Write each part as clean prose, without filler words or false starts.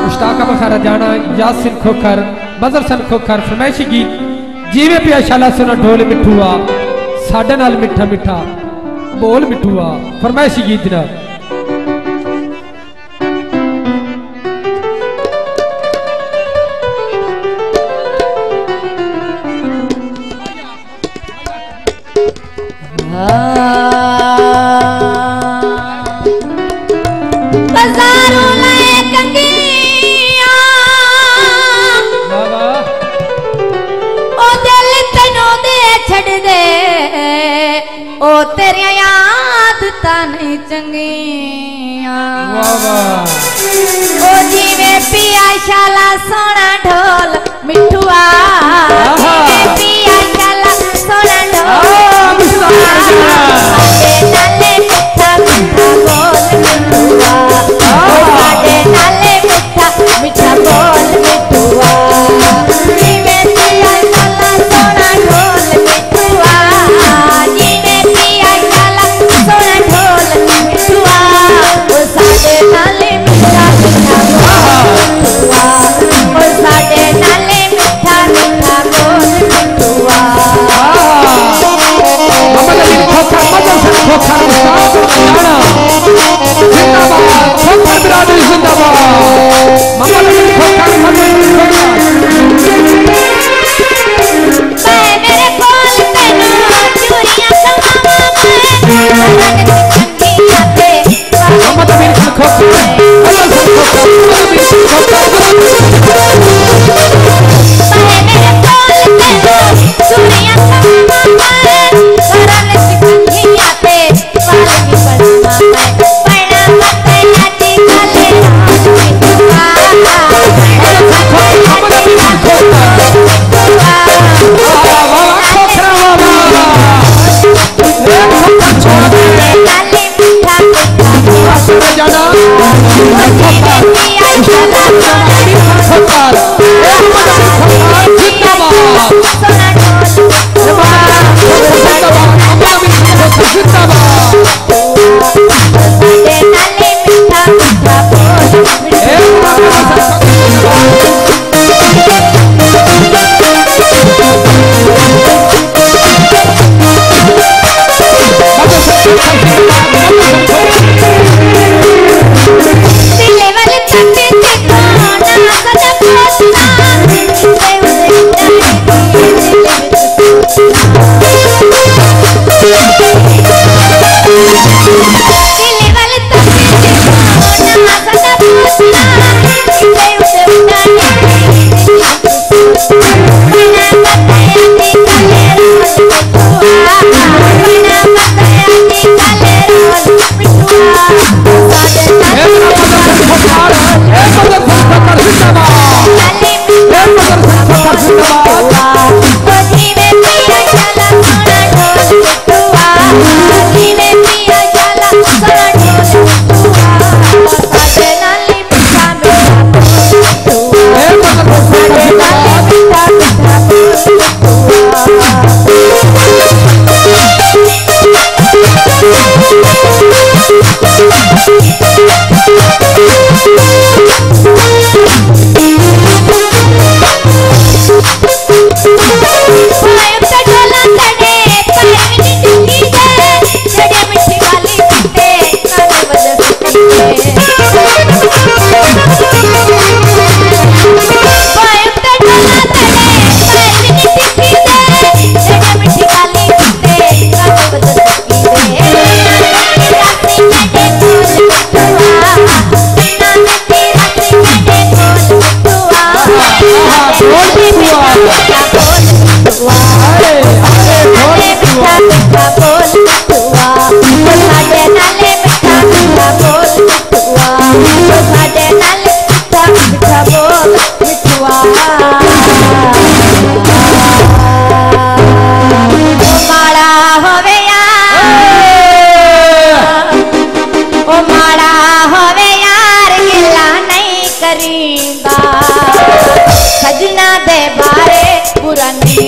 मुश्ताक बखारा जाना यासिन खोखर मदरसन खोखर फरमाइशी गीत जीवे पिया शाला सुना ढोल मिठुआ साडे नाल मिठा मिठा बोल मिठुआ फरमाइशी गीत ना तेरी याद नहीं चंगिया ओ जीवे पिया शाला सोना ढोल मिठुआ पिया शाला सोना ढोल नाले मिठा मिठा बोल मिठुआ नाले मिठा मिठा बोल मिठुआ जीवे पिया शाला सोना ढोल मिठुआ जीवे पिया शाला सोना ढोल मिठुआ साडे नाले मिठा मिठा बोल मिठुआ साडे नाले मिठा मिठा बोल मिठुआ सजना दे बारे बुरा नहीं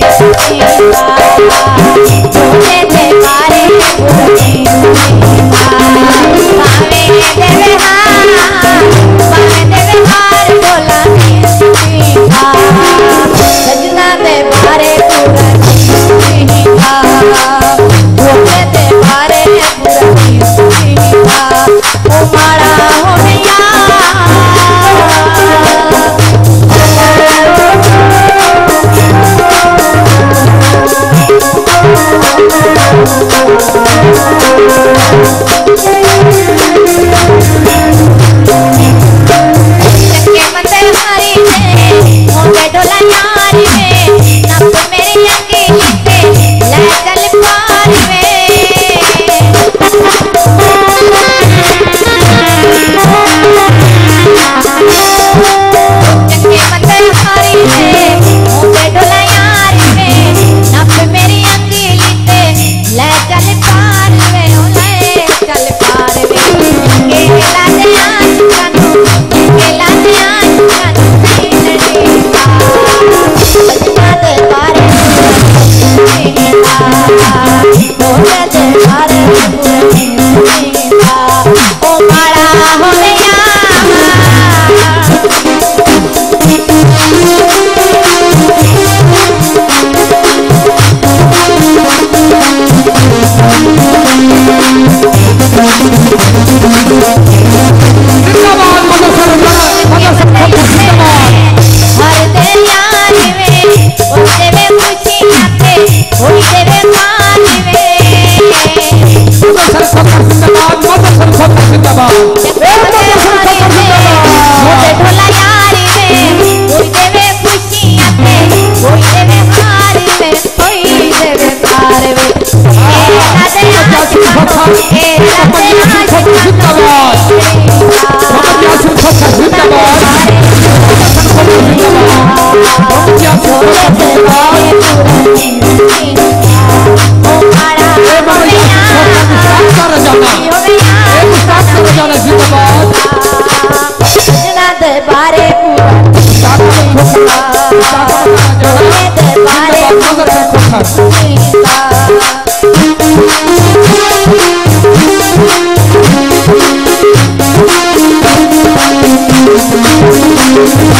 दे बारे बुरा नहीं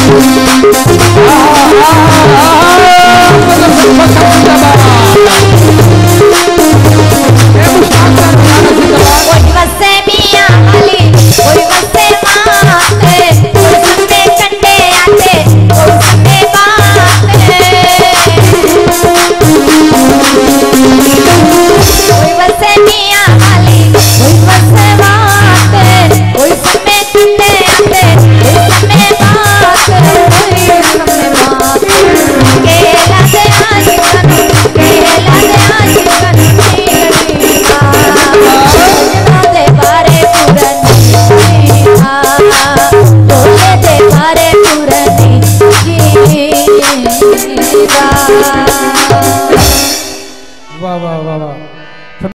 कोई बसे मियां वाली, कोई बसे माते, कोई संदे कंडे आते, कोई संदे बाते। कोई बसे मियां वाली, कोई बसे माते, कोई संदे कंडे आते, कोई संदे बाते, कोई संदे बाते। केला दे आशिकन, केला दे आशिकन नीलनीला। दे बारे पुरनी जीवा, डोले दे बारे पुरनी जीवा। वाह वाह वाह वाह।